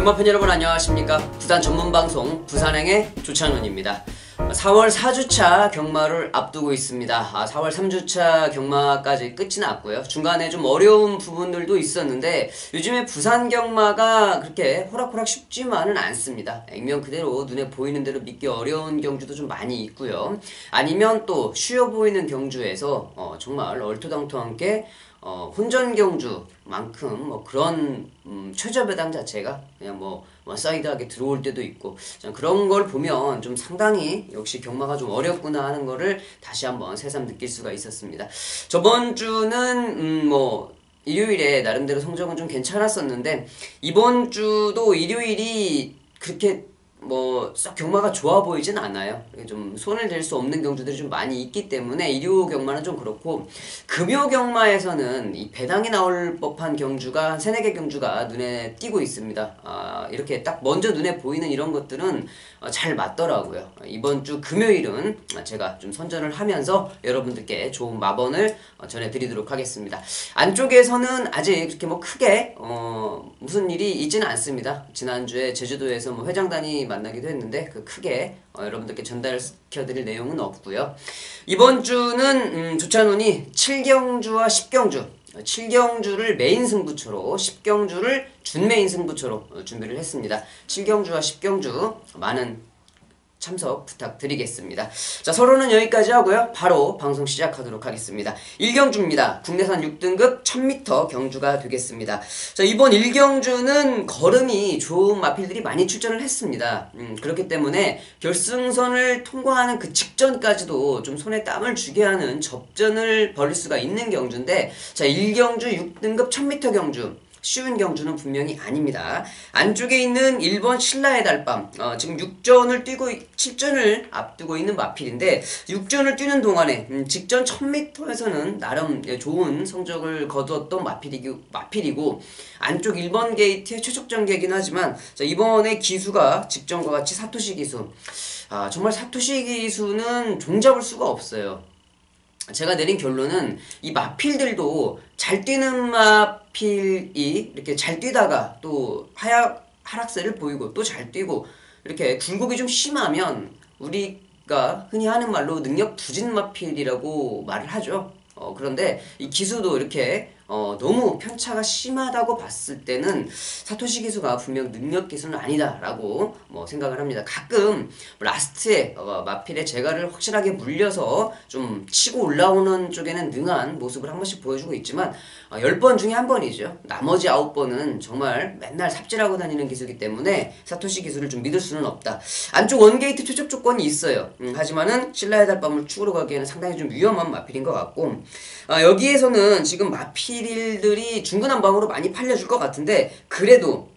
경마팬 여러분 안녕하십니까. 부산 전문방송 부산행의 조찬훈입니다. 4월 4주차 경마를 앞두고 있습니다. 4월 3주차 경마까지 끝이 났고요. 중간에 좀 어려운 부분들도 있었는데 요즘에 부산 경마가 그렇게 호락호락 쉽지만은 않습니다. 액면 그대로 눈에 보이는 대로 믿기 어려운 경주도 좀 많이 있고요. 아니면 또 쉬워 보이는 경주에서 정말 얼토당토하게 혼전 경주만큼 그런 최저 배당 자체가 그냥 원사이드하게 들어올 때도 있고, 그런 걸 보면 좀 상당히 역시 경마가 좀 어렵구나 하는 거를 다시 한번 새삼 느낄 수가 있었습니다. 저번 주는 일요일에 나름대로 성적은 좀 괜찮았었는데, 이번 주도 일요일이 그렇게 썩 경마가 좋아 보이진 않아요. 좀 손을 댈 수 없는 경주들이 좀 많이 있기 때문에 일요 경마는 좀 그렇고, 금요 경마에서는 이 배당이 나올 법한 경주가 한 3-4개 경주가 눈에 띄고 있습니다. 이렇게 딱 먼저 눈에 보이는 이런 것들은 잘 맞더라고요. 이번 주 금요일은 제가 좀 선전을 하면서 여러분들께 좋은 마번을 전해드리도록 하겠습니다. 안쪽에서는 아직 그렇게 크게 무슨 일이 있지는 않습니다. 지난주에 제주도에서 회장단이 만나기도 했는데 크게 여러분들께 전달시켜드릴 내용은 없고요. 이번 주는 조찬훈이 7경주와 10경주, 7경주를 메인 승부처로 10경주를 준메인 승부처로 준비를 했습니다. 7경주와 10경주 많은 참석 부탁드리겠습니다. 자, 서론은 여기까지 하고요. 바로 방송 시작하도록 하겠습니다. 1경주입니다. 국내산 6등급 1000m 경주가 되겠습니다. 자, 이번 1경주는 걸음이 좋은 마필들이 많이 출전을 했습니다. 그렇기 때문에 결승선을 통과하는 그 직전까지도 좀 손에 땀을 주게 하는 접전을 벌일 수가 있는 경주인데, 자, 1경주 6등급 1000m 경주 쉬운 경주는 분명히 아닙니다. 안쪽에 있는 1번 신라의 달밤, 지금 6전을 뛰고 7전을 앞두고 있는 마필인데, 6전을 뛰는 동안에 직전 1000m에서는 나름 좋은 성적을 거두었던 마필이고 안쪽 1번 게이트의 최적 전개이긴 하지만, 자, 이번에 기수가 직전과 같이 사토시 기수, 정말 사토시 기수는 종잡을 수가 없어요. 제가 내린 결론은 이 마필들도 잘 뛰는 마필이 이렇게 잘 뛰다가 또 하락세를 보이고 또 잘 뛰고 이렇게 굴곡이 좀 심하면 우리가 흔히 하는 말로 능력 부진 마필이라고 말을 하죠. 그런데 이 기수도 이렇게 너무 편차가 심하다고 봤을 때는 사토시 기수가 분명 능력 기수는 아니다라고 생각을 합니다. 가끔 라스트에 마필의 재갈을 확실하게 물려서 좀 치고 올라오는 쪽에는 능한 모습을 한 번씩 보여주고 있지만 10번 중에 한 번이죠. 나머지 9번은 정말 맨날 삽질하고 다니는 기수이기 때문에 사토시 기수를 좀 믿을 수는 없다. 안쪽 원게이트 최적 조건이 있어요. 하지만은 신라의 달밤을 축으로 가기에는 상당히 좀 위험한 마필인 것 같고, 여기에서는 지금 마필들이 중구난방으로 많이 팔려줄 것 같은데, 그래도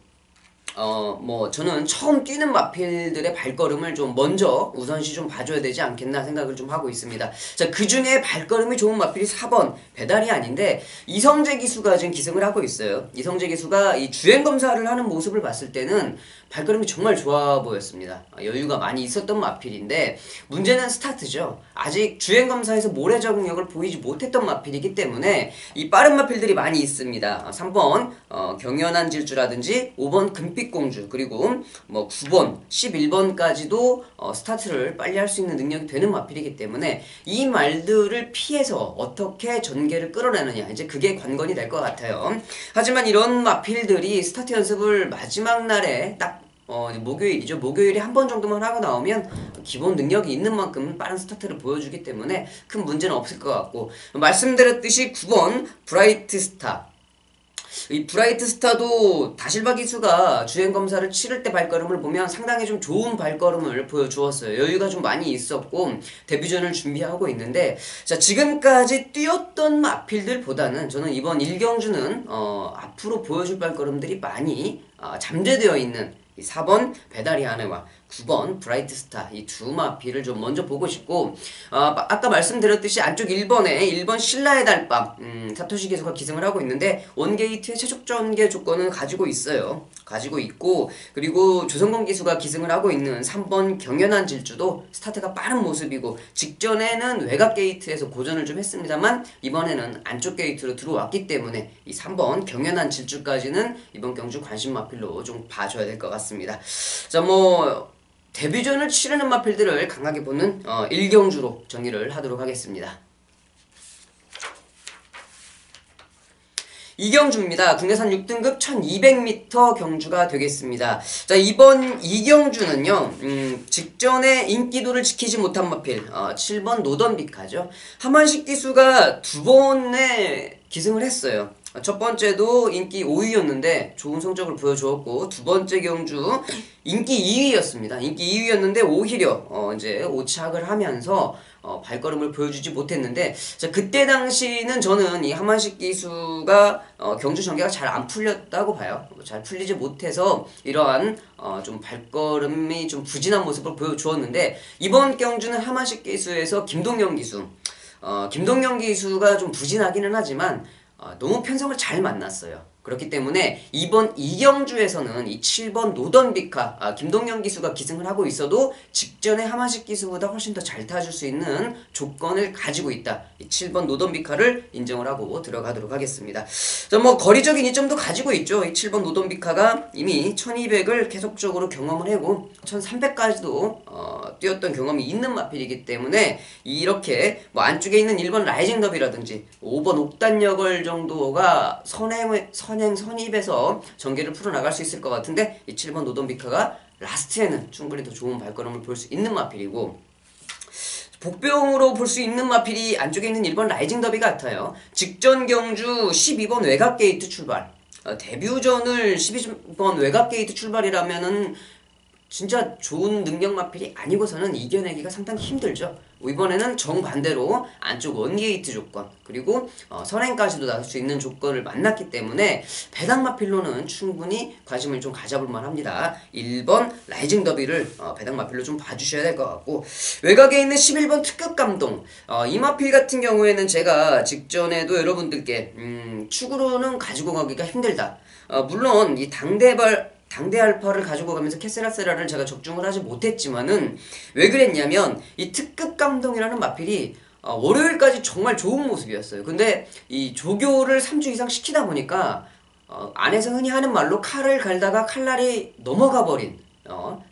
저는 처음 뛰는 마필들의 발걸음을 좀 먼저 우선시 좀 봐줘야 되지 않겠나 생각을 좀 하고 있습니다. 자, 그 중에 발걸음이 좋은 마필이 4번 배달이 아닌데, 이성재 기수가 지금 기승을 하고 있어요. 이성재 기수가 이 주행검사를 하는 모습을 봤을 때는 발걸음이 정말 좋아 보였습니다. 여유가 많이 있었던 마필인데, 문제는 스타트죠. 아직 주행검사에서 모래 적응력을 보이지 못했던 마필이기 때문에 이 빠른 마필들이 많이 있습니다. 3번 경연한 질주라든지 5번 금빛공주, 그리고 9번 11번까지도 스타트를 빨리 할 수 있는 능력이 되는 마필이기 때문에 이 말들을 피해서 어떻게 전개를 끌어내느냐, 이제 그게 관건이 될 것 같아요. 하지만 이런 마필들이 스타트 연습을 마지막 날에 딱 목요일이죠. 목요일에 한 번 정도만 하고 나오면 기본 능력이 있는 만큼 빠른 스타트를 보여주기 때문에 큰 문제는 없을 것 같고, 말씀드렸듯이 9번 브라이트 스타, 이 브라이트 스타도 다실바 기수가 주행검사를 치를 때 발걸음을 보면 상당히 좀 좋은 발걸음을 보여주었어요. 여유가 좀 많이 있었고 데뷔전을 준비하고 있는데, 자, 지금까지 뛰었던 마필들보다는 저는 이번 1경주는 앞으로 보여줄 발걸음들이 많이 잠재되어 있는 이 4번 배달이 아내와 9번 브라이트 스타, 이 두 마필을 좀 먼저 보고 싶고, 아까 말씀드렸듯이 안쪽 1번 신라의 달밤, 사토시 기수가 기승을 하고 있는데 원게이트의 최적 전개 조건은 가지고 있어요. 가지고 있고, 그리고 조성곤 기수가 기승을 하고 있는 3번 경연한 질주도 스타트가 빠른 모습이고, 직전에는 외곽 게이트에서 고전을 좀 했습니다만 이번에는 안쪽 게이트로 들어왔기 때문에 이 3번 경연한 질주까지는 이번 경주 관심 마필로 좀 봐줘야 될 것 같습니다. 자, 뭐 데뷔전을 치르는 마필들을 강하게 보는 1경주로 정의를 하도록 하겠습니다. 2경주입니다. 국내산 6등급 1200m 경주가 되겠습니다. 자, 이번 2경주는요, 직전에 인기도를 지키지 못한 마필, 7번 노던비카죠. 하만식 기수가 두 번에 기승을 했어요. 첫 번째도 인기 5위였는데 좋은 성적을 보여주었고, 두 번째 경주 인기 2위였습니다. 인기 2위였는데 오히려 이제 오착을 하면서 발걸음을 보여주지 못했는데, 자, 그때 당시는 저는 이 하만식 기수가 경주 전개가 잘 안 풀렸다고 봐요. 잘 풀리지 못해서 이러한 좀 발걸음이 좀 부진한 모습을 보여주었는데, 이번 경주는 하만식 기수에서 김동영 기수, 김동영 기수가 좀 부진하기는 하지만 너무 편성을 잘 만났어요. 그렇기 때문에 이번 2경주에서는 이 7번 노던비카, 김동영 기수가 기승을 하고 있어도 직전에 하만식 기수보다 훨씬 더 잘 타줄 수 있는 조건을 가지고 있다. 이 7번 노던비카를 인정을 하고 들어가도록 하겠습니다. 자, 뭐 거리적인 이점도 가지고 있죠. 이 7번 노던비카가 이미 1200을 계속적으로 경험을 하고 1300까지도 뛰었던 경험이 있는 마필이기 때문에 이렇게 뭐 안쪽에 있는 1번 라이징 더비라든지 5번 옥단여걸 정도가 선입에서 전개를 풀어나갈 수 있을 것 같은데, 이 7번 노던비카가 라스트에는 충분히 더 좋은 발걸음을 볼 수 있는 마필이고, 복병으로 볼 수 있는 마필이 안쪽에 있는 1번 라이징 더비 같아요. 직전 경주 12번 외곽 게이트 출발, 데뷔전을 12번 외곽 게이트 출발이라면은 진짜 좋은 능력 마필이 아니고서는 이겨내기가 상당히 힘들죠. 이번에는 정반대로 안쪽 원게이트 조건, 그리고 선행까지도 나올 수 있는 조건을 만났기 때문에 배당 마필로는 충분히 관심을 좀 가져볼 만합니다. 1번 라이징 더비를 배당 마필로 좀 봐주셔야 될 것 같고, 외곽에 있는 11번 특급 감동, 이 마필 같은 경우에는 제가 직전에도 여러분들께 축으로는 가지고 가기가 힘들다. 물론 이 당대 알파를 가지고 가면서 캐세라세라를 제가 적중을 하지 못했지만은, 왜 그랬냐면 이 특급 감동이라는 마필이 월요일까지 정말 좋은 모습이었어요. 근데 이 조교를 3주 이상 시키다 보니까 안에서 흔히 하는 말로 칼을 갈다가 칼날이 넘어가 버린,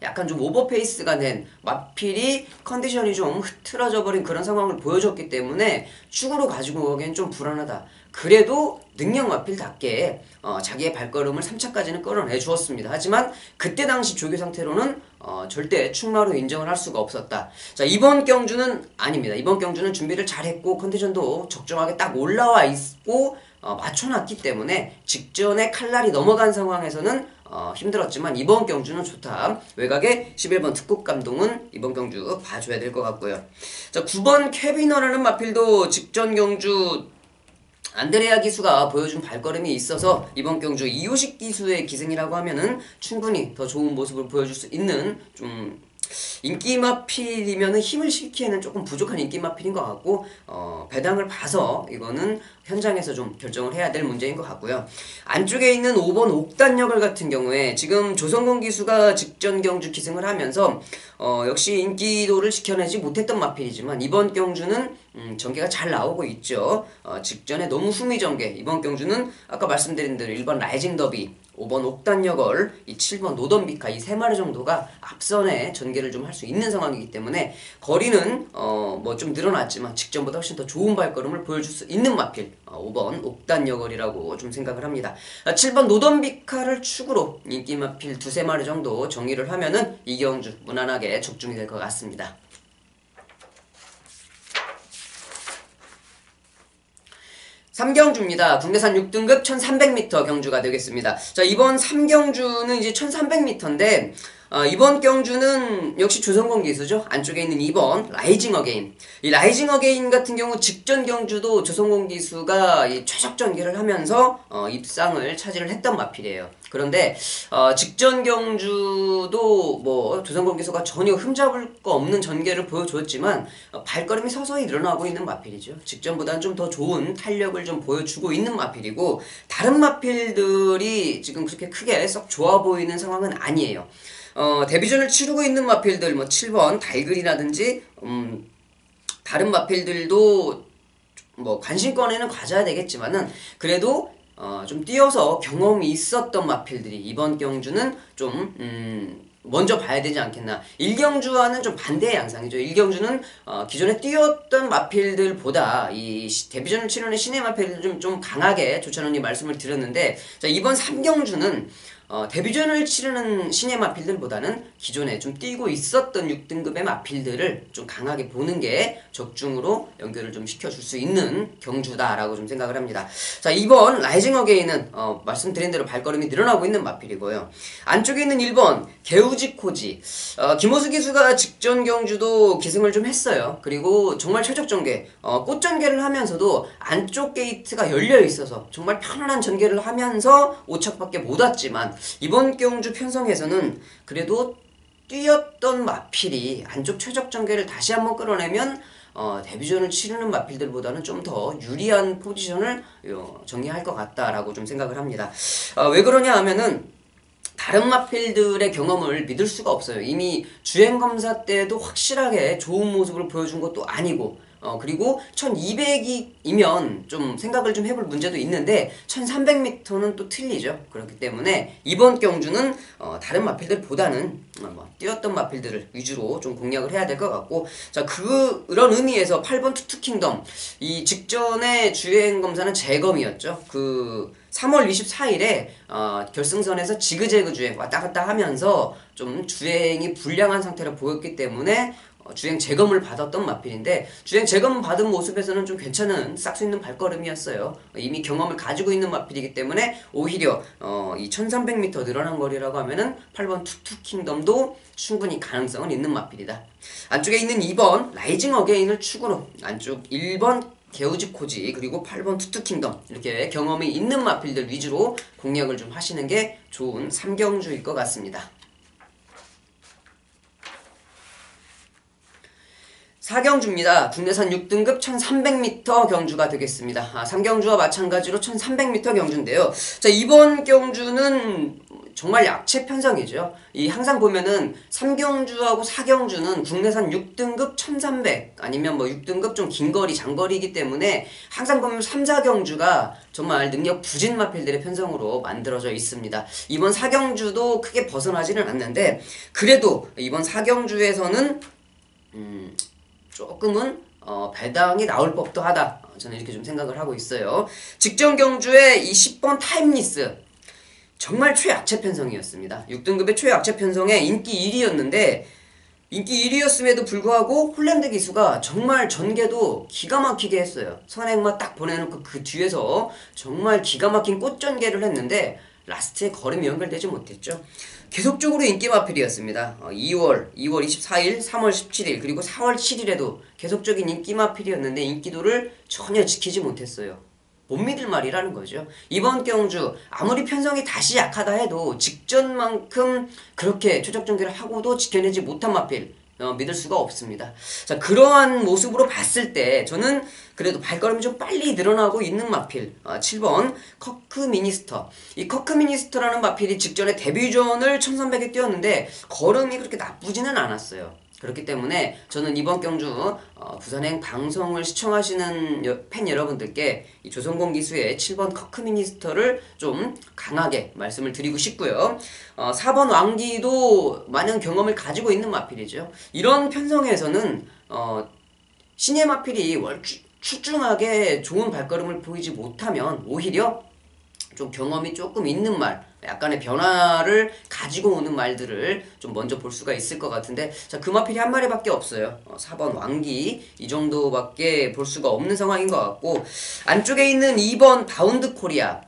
약간 좀 오버페이스가 된 마필이 컨디션이 좀 흐트러져 버린 그런 상황을 보여줬기 때문에 축으로 가지고 가기엔 좀 불안하다. 그래도 능력 마필답게 자기의 발걸음을 3차까지는 끌어내 주었습니다. 하지만 그때 당시 조교 상태로는 절대 충마로 인정을 할 수가 없었다. 자, 이번 경주는 아닙니다. 이번 경주는 준비를 잘했고 컨디션도 적정하게 딱 올라와 있고 맞춰놨기 때문에 직전에 칼날이 넘어간 상황에서는 힘들었지만 이번 경주는 좋다. 외곽에 11번 특급 감동은 이번 경주 봐줘야 될 것 같고요. 자, 9번 캐비너라는 마필도 직전 경주 안드레아 기수가 보여준 발걸음이 있어서 이번 경주 이효식 기수의 기승이라고 하면은 충분히 더 좋은 모습을 보여줄 수 있는 좀 인기 마필이면은 힘을 실기에는 조금 부족한 인기 마필인 것 같고, 배당을 봐서 이거는 현장에서 좀 결정을 해야 될 문제인 것 같고요. 안쪽에 있는 5번 옥단여걸 같은 경우에 지금 조성곤 기수가 직전 경주 기승을 하면서 역시 인기도를 지켜내지 못했던 마필이지만 이번 경주는 전개가 잘 나오고 있죠. 직전에 너무 후미 전개, 이번 경주는 아까 말씀드린 대로 1번 라이징 더비, 5번 옥단여걸, 이 7번 노던비카, 이 세 마리 정도가 앞선에 전개를 좀 할 수 있는 상황이기 때문에 거리는 뭐 좀 늘어났지만 직전보다 훨씬 더 좋은 발걸음을 보여줄 수 있는 마필, 5번 옥단여걸이라고 좀 생각을 합니다. 7번 노던비카를 축으로 인기 마필 두세 마리 정도 정의를 하면은 이경주 무난하게 적중이 될 것 같습니다. 3경주입니다. 국내산 6등급 1300m 경주가 되겠습니다. 자, 이번 3경주는 이제 1300m인데 이번 경주는 역시 조선공 기수죠. 안쪽에 있는 2번 라이징 어게인. 이 라이징 어게인 같은 경우 직전 경주도 조선공 기수가 이 최적 전개를 하면서 입상을 차지를 했던 마필이에요. 그런데 직전 경주도 뭐 조선공 기수가 전혀 흠잡을 거 없는 전개를 보여줬지만 발걸음이 서서히 늘어나고 있는 마필이죠. 직전보다는 좀 더 좋은 탄력을 좀 보여주고 있는 마필이고, 다른 마필들이 지금 그렇게 크게 썩 좋아 보이는 상황은 아니에요. 데뷔전을 치르고 있는 마필들, 뭐 7번 달글이라든지 다른 마필들도 뭐 관심권에는 가져야 되겠지만은 그래도 좀 뛰어서 경험이 있었던 마필들이 이번 경주는 좀 먼저 봐야 되지 않겠나. 1경주와는 좀 반대의 양상이죠. 1경주는 기존에 뛰었던 마필들보다 이 데뷔전을 치르는 신예 마필들 좀 강하게 조찬원이 말씀을 드렸는데, 자, 이번 3경주는 데뷔전을 치르는 신예 마필들보다는 기존에 좀 뛰고 있었던 6등급의 마필들을 좀 강하게 보는 게 적중으로 연결을 좀 시켜줄 수 있는 경주다라고 좀 생각을 합니다. 자, 이번 라이징 어게인은 말씀드린 대로 발걸음이 늘어나고 있는 마필이고요. 안쪽에 있는 1번 개우지 코지. 김호수 기수가 직전 경주도 기승을 좀 했어요. 그리고 정말 최적 전개, 꽃 전개를 하면서도 안쪽 게이트가 열려 있어서 정말 편안한 전개를 하면서 5착밖에 못 왔지만, 이번 경주 편성에서는 그래도 뛰었던 마필이 안쪽 최적 전개를 다시 한번 끌어내면 데뷔전을 치르는 마필들보다는 좀 더 유리한 포지션을 정리할 것 같다라고 좀 생각을 합니다. 왜 그러냐 하면은 다른 마필들의 경험을 믿을 수가 없어요. 이미 주행검사 때도 확실하게 좋은 모습을 보여준 것도 아니고, 그리고 1200이면 좀 생각을 좀 해볼 문제도 있는데 1300m는 또 틀리죠. 그렇기 때문에 이번 경주는 다른 마필들보다는 뛰었던 마필들을 위주로 좀 공략을 해야 될 것 같고, 자, 그런 의미에서 8번 투투킹덤, 이 직전에 주행검사는 재검이었죠. 3월 24일에 결승선에서 지그재그 주행 왔다 갔다 하면서 좀 주행이 불량한 상태를 보였기 때문에 주행 재검을 받았던 마필인데, 주행 재검 받은 모습에서는 좀 괜찮은 싹 수 있는 발걸음이었어요. 이미 경험을 가지고 있는 마필이기 때문에 오히려 이 1300m 늘어난 거리라고 하면은 8번 투투킹덤도 충분히 가능성은 있는 마필이다. 안쪽에 있는 2번 라이징 어게인을 축으로 안쪽 1번 개우지 코지 그리고 8번 투투킹덤, 이렇게 경험이 있는 마필들 위주로 공략을 좀 하시는 게 좋은 3경주일 것 같습니다. 4경주입니다. 국내산 6등급 1300m 경주가 되겠습니다. 3경주와 마찬가지로 1300m 경주인데요. 자, 이번 경주는 정말 약체 편성이죠. 항상 보면은 3경주하고 4경주는 국내산 6등급 1300 아니면 뭐 6등급 좀 긴거리 장거리이기 때문에 항상 보면 3, 4경주가 정말 능력 부진 마필들의 편성으로 만들어져 있습니다. 이번 4경주도 크게 벗어나지는 않는데, 그래도 이번 4경주에서는 조금은 배당이 나올 법도 하다, 저는 이렇게 좀 생각을 하고 있어요. 직전 경주에 이 10번 타임리스, 정말 최약체 편성이었습니다. 6등급의 최약체 편성에 인기 1위였는데, 인기 1위였음에도 불구하고 홀랜드 기수가 정말 전개도 기가 막히게 했어요. 선행만 딱 보내놓고 그 뒤에서 정말 기가 막힌 꽃 전개를 했는데 라스트에 걸음이 연결되지 못했죠. 계속적으로 인기 마필이었습니다. 2월 24일, 3월 17일, 그리고 4월 7일에도 계속적인 인기 마필이었는데 인기도를 전혀 지키지 못했어요. 못 믿을 말이라는 거죠. 이번 경주 아무리 편성이 다시 약하다 해도 직전만큼 그렇게 최적 전개를 하고도 지켜내지 못한 마필, 믿을 수가 없습니다. 자, 그러한 모습으로 봤을 때 저는 그래도 발걸음이 좀 빨리 늘어나고 있는 마필, 7번 커크 미니스터. 이 커크 미니스터라는 마필이 직전에 데뷔전을 1300에 뛰었는데 걸음이 그렇게 나쁘지는 않았어요. 그렇기 때문에 저는 이번 경주 부산행 방송을 시청하시는 팬 여러분들께 이 조선공 기수의 7번 커크 미니스터를 좀 강하게 말씀을 드리고 싶고요. 4번 왕기도 많은 경험을 가지고 있는 마필이죠. 이런 편성에서는 신예 마필이 출중하게 좋은 발걸음을 보이지 못하면 오히려 좀 경험이 조금 있는 말, 약간의 변화를 가지고 오는 말들을 좀 먼저 볼 수가 있을 것 같은데, 자, 그 마필이 한 마리밖에 없어요. 4번 왕기, 이 정도밖에 볼 수가 없는 상황인 것 같고, 안쪽에 있는 2번 바운드 코리아,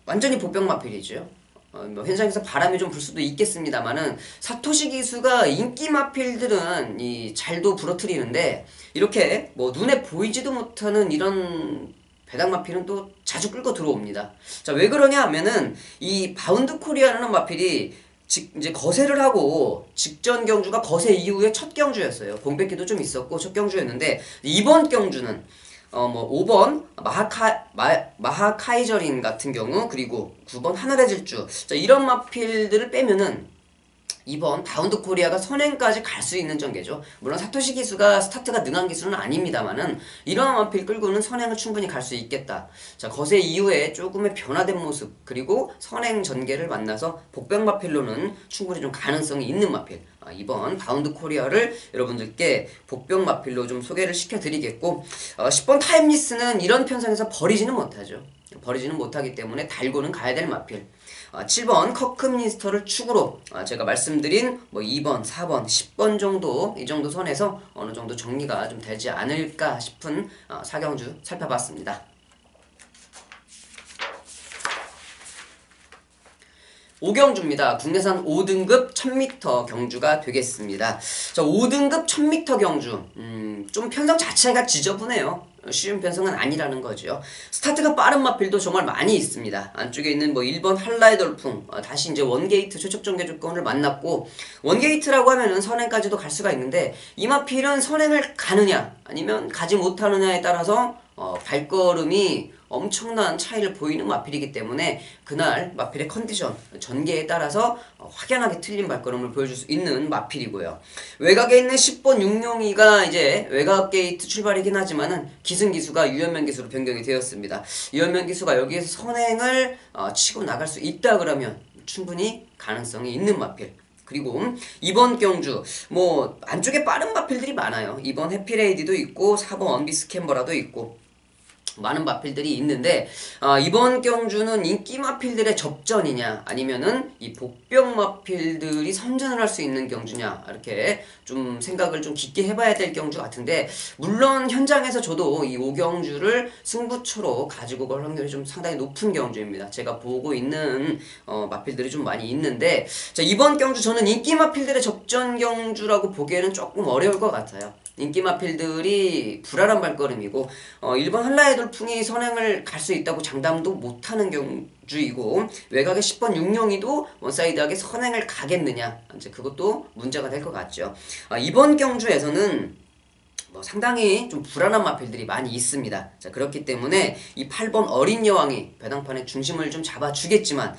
완전히 보병 마필이죠. 뭐 현장에서 바람이 좀 불 수도 있겠습니다만은 사토시 기수가 인기 마필들은 이 잘도 부러뜨리는데 이렇게 뭐 눈에 보이지도 못하는 이런 배당 마필은 또 자주 끌고 들어옵니다. 자, 왜 그러냐 하면은 이 바운드 코리아라는 마필이 이제 거세를 하고 직전 경주가 거세 이후에 첫 경주였어요. 공백기도 좀 있었고 첫 경주였는데 이번 경주는 뭐 5번 마하카이저린 같은 경우 그리고 9번 하늘의 질주 자, 이런 마필들을 빼면은 이번 바운드 코리아가 선행까지 갈 수 있는 전개죠. 물론 사토시 기수가 스타트가 능한 기수는 아닙니다만은 이런 마필 끌고는 선행을 충분히 갈 수 있겠다. 자, 거세 이후에 조금의 변화된 모습 그리고 선행 전개를 만나서 복병 마필로는 충분히 좀 가능성이 있는 마필. 이번 바운드 코리아를 여러분들께 복병 마필로 좀 소개를 시켜드리겠고 10번 타임리스는 이런 편성에서 버리지는 못하죠. 버리지는 못하기 때문에 달고는 가야 될 마필. 7번 커크민스터를 축으로 제가 말씀드린 뭐 2번, 4번, 10번 정도 이 정도 선에서 어느 정도 정리가 좀 되지 않을까 싶은 4경주 살펴봤습니다. 5경주입니다. 국내산 5등급 1000m 경주가 되겠습니다. 자, 5등급 1000m 경주. 좀 편성 자체가 지저분해요. 쉬운 편성은 아니라는 거죠. 스타트가 빠른 마필도 정말 많이 있습니다. 안쪽에 있는 뭐 1번 한라의 돌풍, 다시 이제 원게이트 최적 전개 조건을 만났고, 원게이트라고 하면은 선행까지도 갈 수가 있는데, 이 마필은 선행을 가느냐, 아니면 가지 못하느냐에 따라서, 발걸음이 엄청난 차이를 보이는 마필이기 때문에 그날 마필의 컨디션, 전개에 따라서 확연하게 틀린 발걸음을 보여줄 수 있는 마필이고요. 외곽에 있는 10번 육룡이가 이제 외곽 게이트 출발이긴 하지만은 기승기수가 유연면 기수로 변경이 되었습니다. 유연면 기수가 여기에서 선행을 치고 나갈 수 있다 그러면 충분히 가능성이 있는 마필. 그리고 이번 경주 뭐 안쪽에 빠른 마필들이 많아요. 2번 해피레이디도 있고 4번 언비스캔버라도 있고 많은 마필들이 있는데 이번 경주는 인기 마필들의 접전이냐 아니면은 이 복병 마필들이 선전을 할 수 있는 경주냐 이렇게 좀 생각을 좀 깊게 해봐야 될 경주 같은데 물론 현장에서 저도 이 5경주를 승부처로 가지고 갈 확률이 좀 상당히 높은 경주입니다. 제가 보고 있는 마필들이 좀 많이 있는데 자, 이번 경주 저는 인기 마필들의 접전 경주라고 보기에는 조금 어려울 것 같아요. 인기 마필들이 불안한 발걸음이고 1번 한라의 돌풍이 선행을 갈 수 있다고 장담도 못하는 경주이고 외곽에 10번 육룡이도 원사이드하게 선행을 가겠느냐 이제 그것도 문제가 될 것 같죠. 이번 경주에서는 뭐 상당히 좀 불안한 마필들이 많이 있습니다. 자, 그렇기 때문에 이 8번 어린 여왕이 배당판의 중심을 좀 잡아주겠지만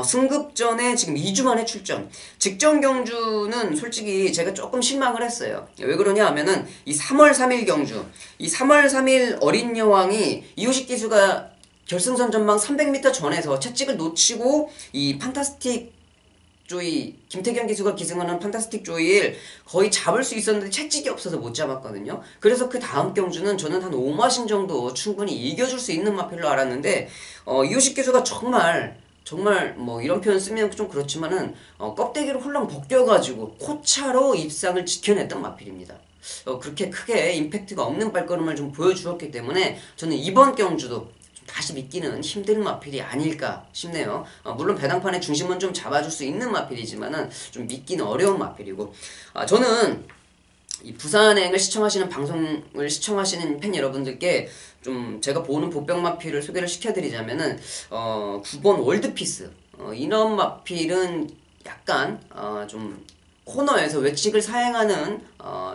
승급전에 지금 2주 만에 출전 직전 경주는 솔직히 제가 조금 실망을 했어요. 왜 그러냐 하면은 이 3월 3일 경주 이 3월 3일 어린 여왕이 이호식 기수가 결승선 전방 300m 전에서 채찍을 놓치고 이 판타스틱 조이 김태경 기수가 기승하는 판타스틱 조이를 거의 잡을 수 있었는데 채찍이 없어서 못 잡았거든요. 그래서 그 다음 경주는 저는 한 5마신 정도 충분히 이겨줄 수 있는 마필로 알았는데 이호식 기수가 정말 뭐 이런 표현 쓰면 좀 그렇지만은 껍데기를 홀랑 벗겨가지고 코차로 입상을 지켜냈던 마필입니다. 그렇게 크게 임팩트가 없는 발걸음을 좀 보여주었기 때문에 저는 이번 경주도 다시 믿기는 힘든 마필이 아닐까 싶네요. 물론 배당판의 중심은 좀 잡아줄 수 있는 마필이지만은 좀 믿기는 어려운 마필이고 저는 이 부산행을 시청하시는 방송을 시청하시는 팬 여러분들께 좀 제가 보는 복병 마필을 소개를 시켜드리자면은 9번 월드피스 이런 마필은 약간 좀 코너에서 외측을 사행하는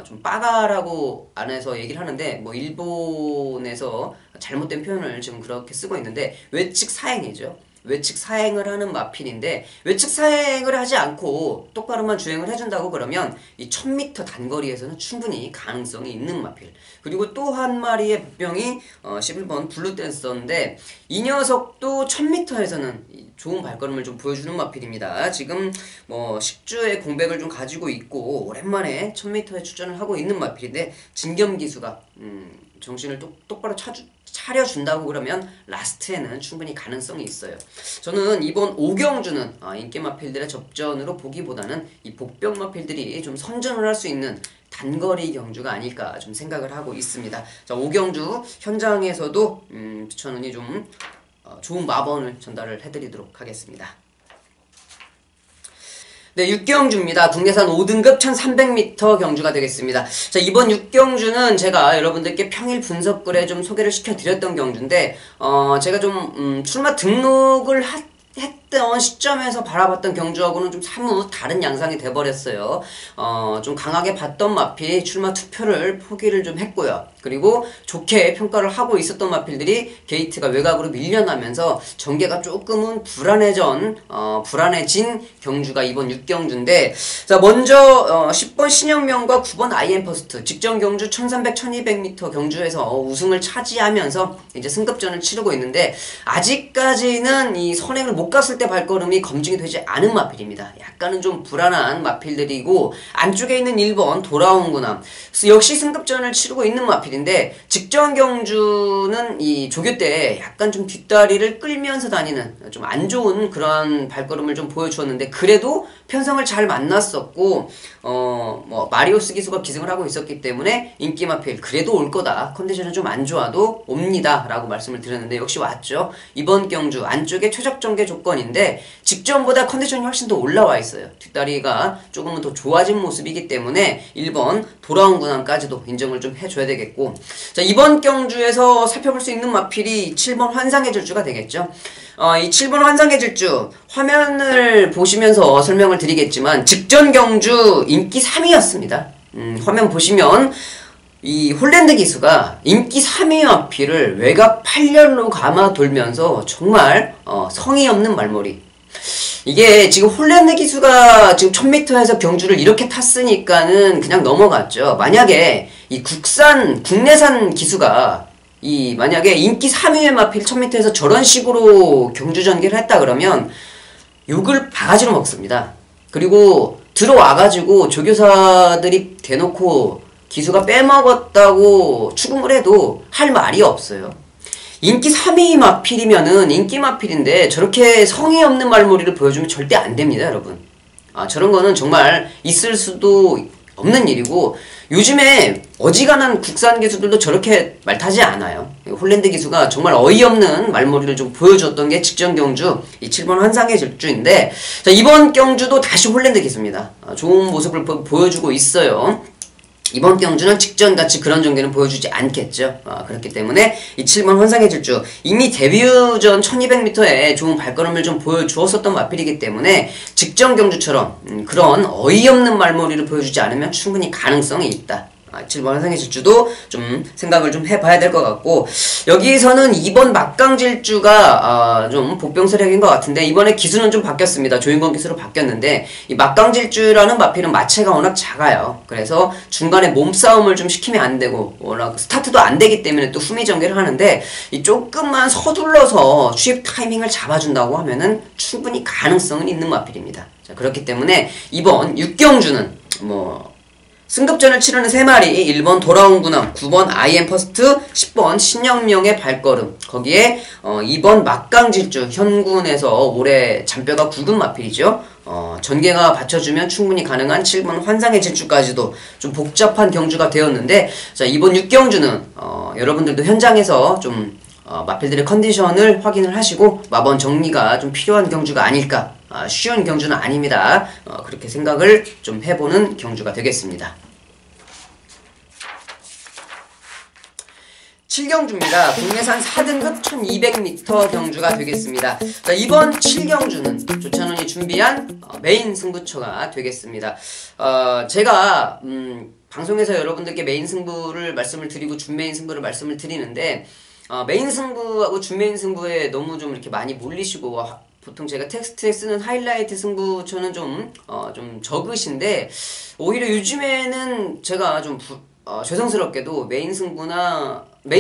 좀 빠가라고 안에서 얘기를 하는데 뭐 일본에서 잘못된 표현을 지금 그렇게 쓰고 있는데 외측 사행이죠. 외측 사행을 하는 마필인데 외측 사행을 하지 않고 똑바로만 주행을 해준다고 그러면 이 1000m 단거리에서는 충분히 가능성이 있는 마필. 그리고 또 한 마리의 복병이 11번 블루댄서인데 이 녀석도 1000m에서는 좋은 발걸음을 좀 보여주는 마필입니다. 지금 뭐 10주의 공백을 좀 가지고 있고 오랜만에 1000m에 출전을 하고 있는 마필인데 진겸 기수가 정신을 똑바로 차려준다고 그러면 라스트에는 충분히 가능성이 있어요. 저는 이번 5경주는 인기 마필들의 접전으로 보기보다는 이 복병 마필들이 좀 선전을 할 수 있는 단거리 경주가 아닐까 좀 생각을 하고 있습니다. 자, 5경주 현장에서도 추천운이 좀 좋은 마번을 전달을 해드리도록 하겠습니다. 네, 육경주입니다. 국내산 5등급 1300m 경주가 되겠습니다. 자, 이번 육경주는 제가 여러분들께 평일 분석글에 좀 소개를 시켜드렸던 경주인데, 제가 좀, 출마 등록을 했던 시점에서 바라봤던 경주하고는 좀 사뭇 다른 양상이 돼버렸어요. 좀 강하게 봤던 마필 출마 투표를 포기를 좀 했고요. 그리고 좋게 평가를 하고 있었던 마필들이 게이트가 외곽으로 밀려나면서 전개가 조금은 불안해진 경주가 이번 6경주인데, 자, 먼저 10번 신영명과 9번 아이엠퍼스트 직전 경주 1300, 1200m 경주에서 우승을 차지하면서 이제 승급전을 치르고 있는데, 아직까지는 이 선행을 못 갔을 때 발걸음이 검증이 되지 않은 마필입니다. 약간은 좀 불안한 마필들이고, 안쪽에 있는 1번 돌아온 구남 역시 승급전을 치르고 있는 마필인데, 직전 경주는 이 조교 때 약간 좀 뒷다리를 끌면서 다니는 좀 안 좋은 그런 발걸음을 좀 보여주었는데, 그래도 편성을 잘 만났었고, 마리오스 기수가 기승을 하고 있었기 때문에 인기 마필 그래도 올 거다, 컨디션은 좀 안 좋아도 옵니다 라고 말씀을 드렸는데, 역시 왔죠. 이번 경주 안쪽에 최적 전개 조건인데 직전보다 컨디션이 훨씬 더 올라와 있어요. 뒷다리가 조금은 더 좋아진 모습이기 때문에 1번 돌아온 구남까지도 인정을 좀 해줘야 되겠고, 자, 이번 경주에서 살펴볼 수 있는 마필이 7번 환상의 질주가 되겠죠. 이 7번 환상의 질주 화면을 보시면서 설명을 드리겠지만, 직전 경주 인기 3위였습니다. 화면 보시면 이 홀랜드 기수가 인기 3위 마필을 외곽 8렬로 감아 돌면서 정말 성의 없는 말머리. 이게 지금 홀랜드 기수가 지금 1000m에서 경주를 이렇게 탔으니까는 그냥 넘어갔죠. 만약에 이 국내산 기수가 만약에 인기 3위의 마필 1000m에서 저런 식으로 경주 전개를 했다 그러면 욕을 바가지로 먹습니다. 그리고 들어와가지고 조교사들이 대놓고 기수가 빼먹었다고 추궁을 해도 할 말이 없어요. 인기 3위 마필이면은 인기 마필인데 저렇게 성의 없는 말머리를 보여주면 절대 안 됩니다, 여러분. 저런 거는 정말 있을 수도 없는 일이고, 요즘에 어지간한 국산 기수들도 저렇게 말 타지 않아요. 홀랜드 기수가 정말 어이없는 말머리를 좀 보여줬던 게 직전 경주 이 7번 환상의 질주인데, 자, 이번 경주도 다시 홀랜드 기수입니다. 좋은 모습을 보여주고 있어요. 이번 경주는 직전같이 그런 전개는 보여주지 않겠죠. 그렇기 때문에 이 7번 환상의 질주, 이미 데뷔전 1200m에 좋은 발걸음을 좀 보여주었었던 마필이기 때문에 직전 경주처럼 그런 어이없는 말머리를 보여주지 않으면 충분히 가능성이 있다. 7번 환상의 질주도 좀 생각을 좀 해봐야 될 것 같고, 여기서는 2번 막강질주가 좀 복병설약인 것 같은데, 이번에 기수는 좀 바뀌었습니다. 조인권 기수로 바뀌었는데, 이 막강질주라는 마필은 마체가 워낙 작아요. 그래서 중간에 몸싸움을 좀 시키면 안 되고, 워낙 스타트도 안 되기 때문에 또 후미 전개를 하는데, 이 조금만 서둘러서 추입 타이밍을 잡아준다고 하면은 충분히 가능성은 있는 마필입니다. 자, 그렇기 때문에 이번 6경주는 승급전을 치르는 3마리, 1번 돌아온 구남, 9번 아이엠퍼스트, 10번 신영명의 발걸음, 거기에 2번 막강질주, 현군에서 올해 잔뼈가 굵은 마필이죠. 전개가 받쳐주면 충분히 가능한 7번 환상의 질주까지도 좀 복잡한 경주가 되었는데, 자, 이번 6경주는 여러분들도 현장에서 좀 마필들의 컨디션을 확인을 하시고 마번 정리가 좀 필요한 경주가 아닐까. 쉬운 경주는 아닙니다. 그렇게 생각을 좀 해보는 경주가 되겠습니다. 7경주입니다. 국내산 4등급 1200m 경주가 되겠습니다. 자, 이번 7경주는 조찬원이 준비한 메인 승부처가 되겠습니다. 제가 방송에서 여러분들께 메인 승부를 말씀을 드리고 준메인 승부를 말씀을 드리는데, 메인 승부하고 준메인 승부에 너무 좀 이렇게 많이 몰리시고, 보통 제가 텍스트에 쓰는 하이라이트 승부처는 좀 적으신데, 오히려 요즘에는 제가 좀 죄송스럽게도 메인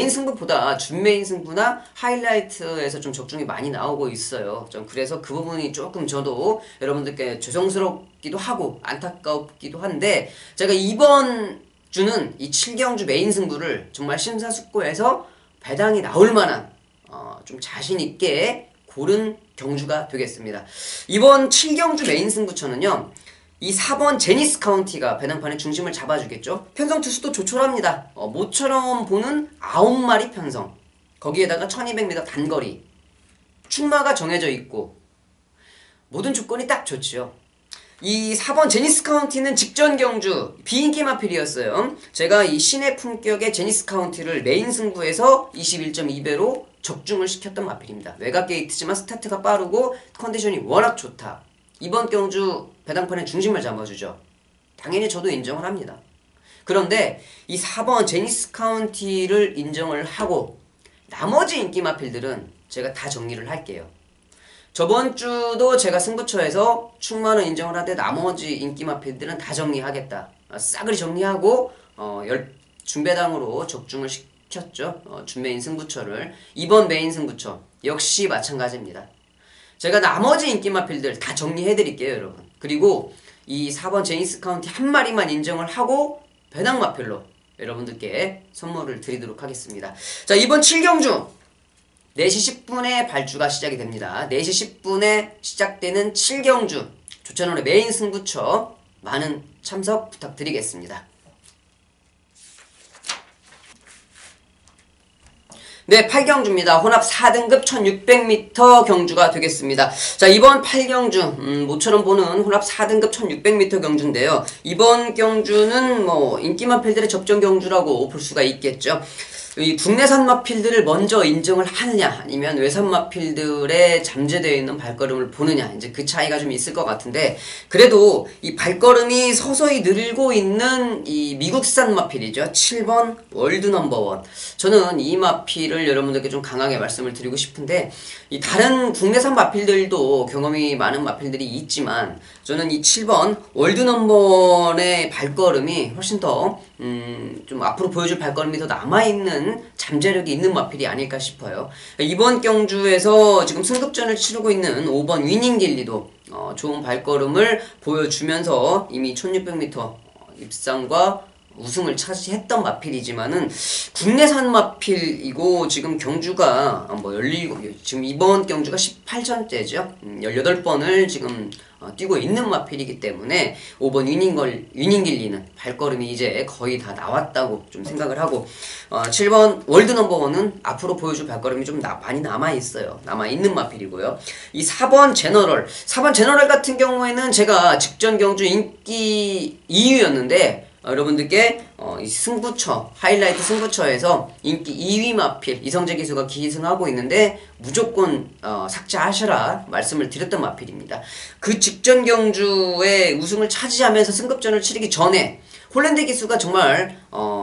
승부보다 준메인 승부나 하이라이트에서 좀 적중이 많이 나오고 있어요. 좀 그래서 그 부분이 조금 저도 여러분들께 죄송스럽기도 하고 안타깝기도 한데, 제가 이번 주는 이 7경주 메인 승부를 정말 심사숙고해서 배당이 나올 만한 좀 자신있게 고른 경주가 되겠습니다. 이번 7경주 메인 승부처는요, 이 4번 제니스 카운티가 배당판의 중심을 잡아주겠죠. 편성 투수도 조촐합니다. 모처럼 보는 9마리 편성, 거기에다가 1200m 단거리, 출마가 정해져 있고 모든 조건이 딱 좋죠. 이 4번 제니스 카운티는 직전 경주 비인기 마필이었어요. 제가 이 신의 품격의 제니스 카운티를 메인 승부에서 21.2배로 적중을 시켰던 마필입니다. 외곽 게이트지만 스타트가 빠르고 컨디션이 워낙 좋다. 이번 경주 배당판의 중심을 잡아주죠. 당연히 저도 인정을 합니다. 그런데 이 4번 제니스 카운티를 인정을 하고 나머지 인기 마필들은 제가 다 정리를 할게요. 저번 주도 제가 승부처에서 충만은 인정을 하되 나머지 인기 마필들은 다 정리하겠다. 싸그리 정리하고 준배당으로 적중을 시켰죠. 준메인 승부처를. 이번 메인 승부처 역시 마찬가지입니다. 제가 나머지 인기 마필들 다 정리해드릴게요, 여러분. 그리고 이 4번 제니스 카운티 한 마리만 인정을 하고 배당 마필로 여러분들께 선물을 드리도록 하겠습니다. 자, 이번 7경주 4시 10분에 발주가 시작이 됩니다. 4시 10분에 시작되는 7경주 조찬원의 메인 승부처 많은 참석 부탁드리겠습니다. 네, 8경주입니다. 혼합 4등급 1600m 경주가 되겠습니다. 자, 이번 8경주, 모처럼 보는 혼합 4등급 1600m 경주인데요. 이번 경주는 뭐, 인기 마필들의 접전 경주라고 볼 수가 있겠죠. 이 국내산 마필들을 먼저 인정을 하느냐, 아니면 외산 마필들의 잠재되어 있는 발걸음을 보느냐, 이제 그 차이가 좀 있을 것 같은데, 그래도 이 발걸음이 서서히 늘고 있는 이 미국산 마필이죠. 7번 월드 넘버원. 저는 이 마필을 여러분들께 좀 강하게 말씀을 드리고 싶은데, 이 다른 국내산 마필들도 경험이 많은 마필들이 있지만, 저는 이 7번 월드 넘버원의 발걸음이 훨씬 더 좀 앞으로 보여줄 발걸음이 더 남아있는 잠재력이 있는 마필이 아닐까 싶어요. 이번 경주에서 지금 승급전을 치르고 있는 5번 위닝길리도 좋은 발걸음을 보여주면서 이미 1600m 입상과 우승을 차지했던 마필이지만은 국내산 마필이고 지금 경주가 열리고 지금 이번 경주가 18전째죠. 18번을 지금 뛰고 있는 마필이기 때문에 5번 위닝길리는 발걸음이 이제 거의 다 나왔다고 좀 생각을 하고 7번 월드 넘버원은 앞으로 보여줄 발걸음이 좀 많이 남아있어요. 남아있는 마필이고요. 이 4번 제너럴 같은 경우에는 제가 직전 경주 인기 2위였는데 여러분들께 이 승부처, 하이라이트 승부처에서 인기 2위 마필 이성재 기수가 기승하고 있는데 무조건 삭제하셔라 말씀을 드렸던 마필입니다. 그 직전 경주에 우승을 차지하면서 승급전을 치르기 전에 홀랜드 기수가 정말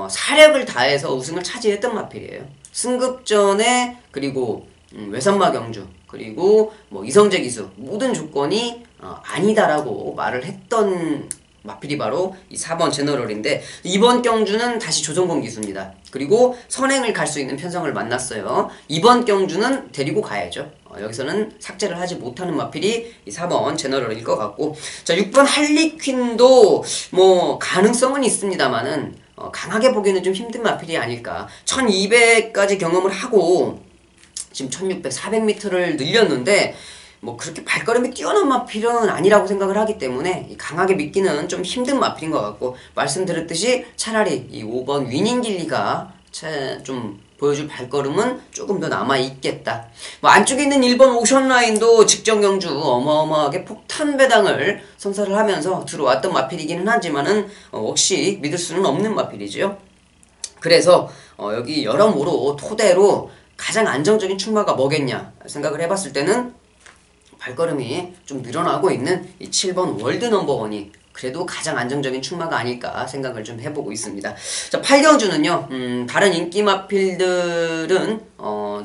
사력을 다해서 우승을 차지했던 마필이에요. 승급전에 그리고 외산마 경주 그리고 뭐 이성재 기수 모든 조건이 아니다라고 말을 했던 마필이 바로 이 4번 제너럴인데 이번 경주는 다시 조정권 기수입니다. 그리고 선행을 갈 수 있는 편성을 만났어요. 이번 경주는 데리고 가야죠. 여기서는 삭제를 하지 못하는 마필이 이 4번 제너럴일 것 같고 자 6번 할리퀸도 뭐 가능성은 있습니다만은 강하게 보기에는 좀 힘든 마필이 아닐까. 1200까지 경험을 하고 지금 1600, 400m를 늘렸는데 뭐 그렇게 발걸음이 뛰어난 마필은 아니라고 생각을 하기 때문에 강하게 믿기는 좀 힘든 마필인 것 같고 말씀드렸듯이 차라리 이 5번 위닝길리가 좀 보여줄 발걸음은 조금 더 남아있겠다. 뭐 안쪽에 있는 1번 오션라인도 직전 경주 어마어마하게 폭탄 배당을 선사를 하면서 들어왔던 마필이기는 하지만은 역시 믿을 수는 없는 마필이죠. 그래서 여기 여러모로 토대로 가장 안정적인 출마가 뭐겠냐 생각을 해봤을 때는 발걸음이 좀 늘어나고 있는 이 7번 월드 넘버원이 그래도 가장 안정적인 출마가 아닐까 생각을 좀 해보고 있습니다. 자, 8경주는요, 다른 인기 마필들은,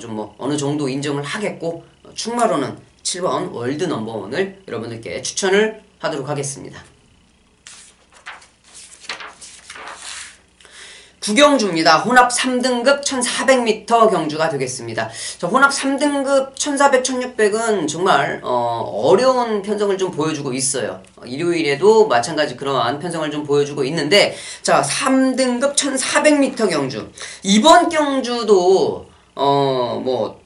좀 뭐, 어느 정도 인정을 하겠고, 출마로는 7번 월드 넘버원을 여러분들께 추천을 하도록 하겠습니다. 9경주입니다. 혼합 3등급 1400m 경주가 되겠습니다. 자, 혼합 3등급 1400, 1600은 정말 어려운 편성을 좀 보여주고 있어요. 일요일에도 마찬가지 그러한 편성을 좀 보여주고 있는데 자 3등급 1400m 경주 이번 경주도 뭐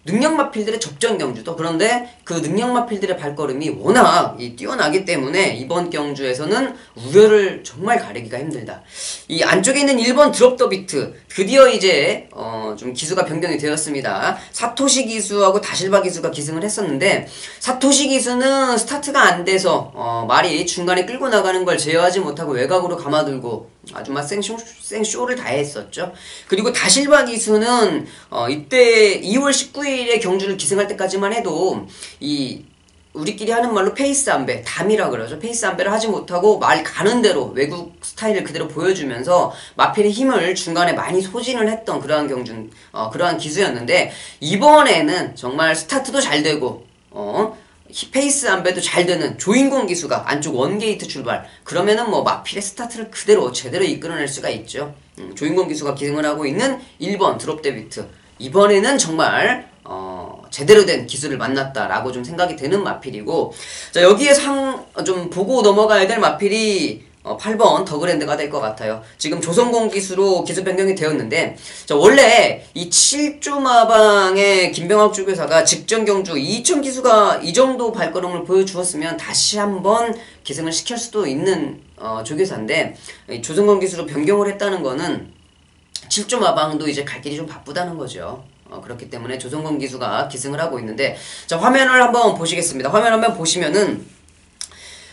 능력 마필들의 접전 경주도 그런데 그 능력 마필들의 발걸음이 워낙 뛰어나기 때문에 이번 경주에서는 우열을 정말 가리기가 힘들다. 이 안쪽에 있는 1번 드롭 더 비트 드디어 이제 좀 기수가 변경이 되었습니다. 사토시 기수하고 다실바 기수가 기승을 했었는데 사토시 기수는 스타트가 안 돼서 말이 중간에 끌고 나가는 걸 제어하지 못하고 외곽으로 감아들고 아주 막 생쇼를 다 했었죠. 그리고 다실바 기수는 이때 2월 19일에 경주를 기승할 때까지만 해도 우리끼리 하는 말로 페이스 안배, 담이라 그러죠. 페이스 안배를 하지 못하고 말 가는 대로 외국 스타일을 그대로 보여주면서 마필의 힘을 중간에 많이 소진을 했던 그러한 기수였는데 이번에는 정말 스타트도 잘 되고 페이스 안배도 잘 되는 조인공 기수가 안쪽 원게이트 출발 그러면은 마필의 스타트를 그대로 제대로 이끌어낼 수가 있죠. 조인공 기수가 기승을 하고 있는 1번 드롭 데비트 이번에는 정말 제대로 된 기술을 만났다라고 좀 생각이 되는 마필이고 자 여기에 좀 보고 넘어가야 될 마필이 8번 더그랜드가 될 것 같아요. 지금 조선공 기수로 기수 변경이 되었는데 자 원래 이 7조 마방의 김병학 조교사가 직전 경주 2000 기수가 이 정도 발걸음을 보여주었으면 다시 한번 기승을 시킬 수도 있는 조교사인데 조선공 기수로 변경을 했다는 거는 7조 마방도 이제 갈 길이 좀 바쁘다는 거죠. 그렇기 때문에 조선공 기수가 기승을 하고 있는데 자 화면을 한번 보시겠습니다. 화면 한번 보시면은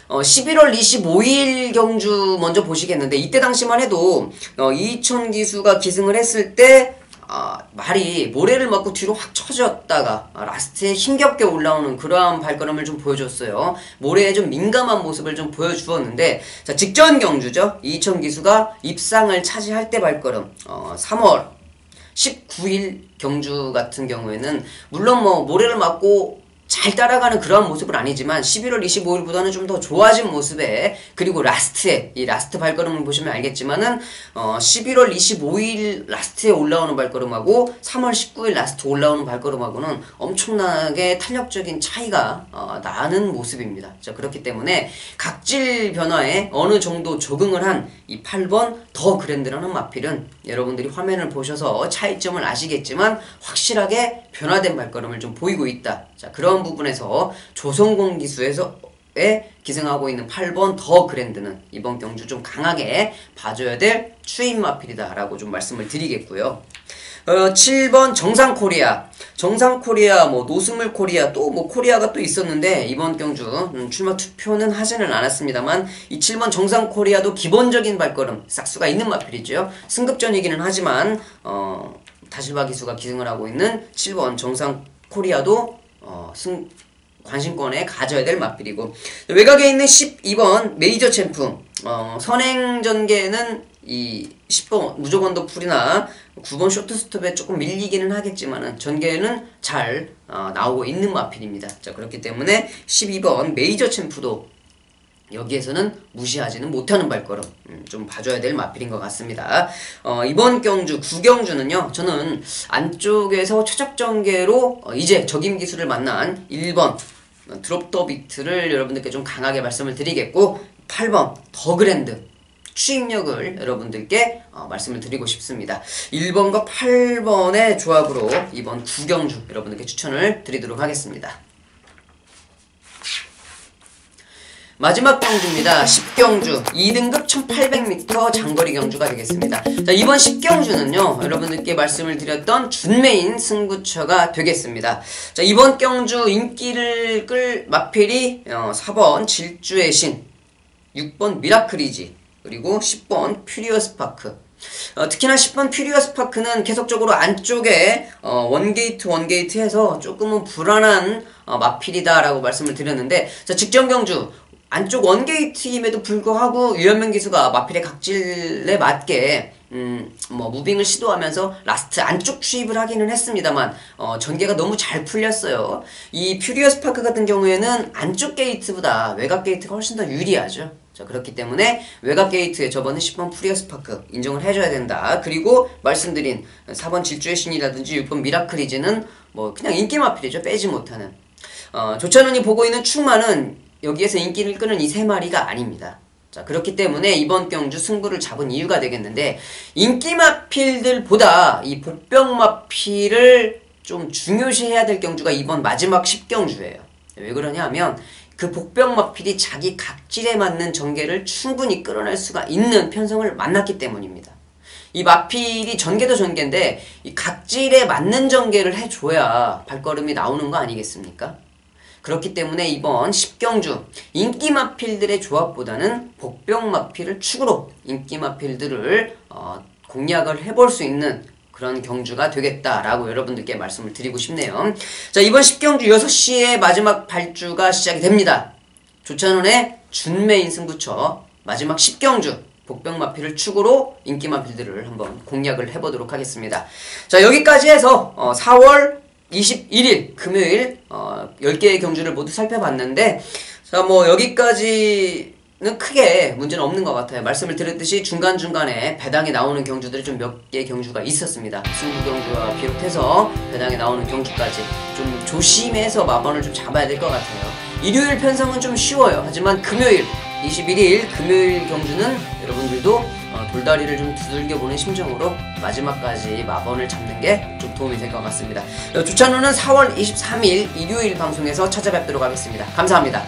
11월 25일 경주 먼저 보시겠는데 이때 당시만 해도 2000 기수가 기승을 했을 때 말이 모래를 맞고 뒤로 확 쳐졌다가 라스트에 힘겹게 올라오는 그러한 발걸음을 좀 보여줬어요. 모래에 좀 민감한 모습을 좀 보여주었는데 자 직전 경주죠. 2000 기수가 입상을 차지할 때 발걸음 3월 19일 경주 같은 경우에는 물론 모래를 맞고 잘 따라가는 그런 모습은 아니지만 11월 25일보다는 좀 더 좋아진 모습에 그리고 이 라스트 발걸음을 보시면 알겠지만은 11월 25일 라스트에 올라오는 발걸음하고 3월 19일 라스트 올라오는 발걸음하고는 엄청나게 탄력적인 차이가 나는 모습입니다. 자 그렇기 때문에 각질 변화에 어느 정도 적응을 한 이 8번 더 그랜드라는 마필은 여러분들이 화면을 보셔서 차이점을 아시겠지만 확실하게 변화된 발걸음을 좀 보이고 있다. 자 그런 부분에서 조선공 기수에 기승하고 있는 8번 더 그랜드는 이번 경주 좀 강하게 봐줘야 될 추임 마필이다 라고 좀 말씀을 드리겠고요. 7번 정상코리아 노스물 코리아 또 코리아가 또 있었는데 이번 경주 출마 투표는 하지는 않았습니다만 이 7번 정상코리아도 기본적인 발걸음 싹수가 있는 마필이죠. 승급전이기는 하지만 다실바 기수가 기승을 하고 있는 7번 정상코리아도 관심권에 가져야 될 마필이고 외곽에 있는 12번 메이저 챔프 선행전개는 이 10번 무조건 더 풀이나 9번 쇼트스톱에 조금 밀리기는 하겠지만은 전개는 잘 나오고 있는 마필입니다. 자 그렇기 때문에 12번 메이저 챔프도 여기에서는 무시하지는 못하는 발걸음 좀 봐줘야 될 마필인 것 같습니다. 이번 경주 9경주는요 저는 안쪽에서 최적 전개로 이제 적임 기술을 만난 1번 드롭 더 비트를 여러분들께 좀 강하게 말씀을 드리겠고 8번 더 그랜드 추임력을 여러분들께 말씀을 드리고 싶습니다. 1번과 8번의 조합으로 이번 9경주 여러분들께 추천을 드리도록 하겠습니다. 마지막 경주입니다. 10경주 2등급 1800m 장거리 경주가 되겠습니다. 자 이번 10경주는요 여러분들께 말씀을 드렸던 준메인 승부처가 되겠습니다. 자 이번 경주 인기를 끌 마필이 4번 질주의 신 6번 미라클이지 그리고 10번 퓨리어스 파크 특히나 10번 퓨리어스 파크는 계속적으로 안쪽에 원게이트 해서 조금은 불안한 마필이다 라고 말씀을 드렸는데 자 직전 경주 안쪽 원게이트임에도 불구하고 유현명 기수가 마필의 각질에 맞게 무빙을 시도하면서 라스트 안쪽 추입을 하기는 했습니다만 전개가 너무 잘 풀렸어요. 이 퓨리어스 파크 같은 경우에는 안쪽 게이트보다 외곽 게이트가 훨씬 더 유리하죠. 자 그렇기 때문에 외곽 게이트에 저번에 10번 퓨리어스 파크 인정을 해줘야 된다. 그리고 말씀드린 4번 질주의 신이라든지 6번 미라클이즈는 그냥 인기 마필이죠. 빼지 못하는 조찬훈이 보고 있는 충만은 여기에서 인기를 끄는 이 세 마리가 아닙니다. 자 그렇기 때문에 이번 경주 승부를 잡은 이유가 되겠는데 인기 마필들보다 이 복병 마필을 좀 중요시해야 될 경주가 이번 마지막 10경주예요. 왜 그러냐면 그 복병마필이 자기 각질에 맞는 전개를 충분히 끌어낼 수가 있는 편성을 만났기 때문입니다. 이 마필이 전개도 전개인데 이 각질에 맞는 전개를 해줘야 발걸음이 나오는 거 아니겠습니까? 그렇기 때문에 이번 10경주 인기 마필들의 조합보다는 복병 마필을 축으로 인기 마필들을 공략을 해볼 수 있는 그런 경주가 되겠다라고 여러분들께 말씀을 드리고 싶네요. 자, 이번 10경주 6시에 마지막 발주가 시작이 됩니다. 조찬훈의 준매인 승부처 마지막 10경주 복병마필을 축으로 인기마필들을 한번 공략을 해보도록 하겠습니다. 자, 여기까지 해서 4월 21일 금요일 10개의 경주를 모두 살펴봤는데, 자, 뭐 여기까지는 크게 문제는 없는 것 같아요. 말씀을 드렸듯이 중간중간에 배당에 나오는 경주들이 좀 몇 개의 경주가 있었습니다. 승부 경주와 비롯해서 배당에 나오는 경주까지 좀 조심해서 마번을 좀 잡아야 될 것 같아요. 일요일 편성은 좀 쉬워요. 하지만 금요일 21일 금요일 경주는 여러분들도 돌다리를 좀 두들겨보는 심정으로 마지막까지 마번을 잡는 게 좀 도움이 될 것 같습니다. 조찬우는 4월 23일 일요일 방송에서 찾아뵙도록 하겠습니다. 감사합니다.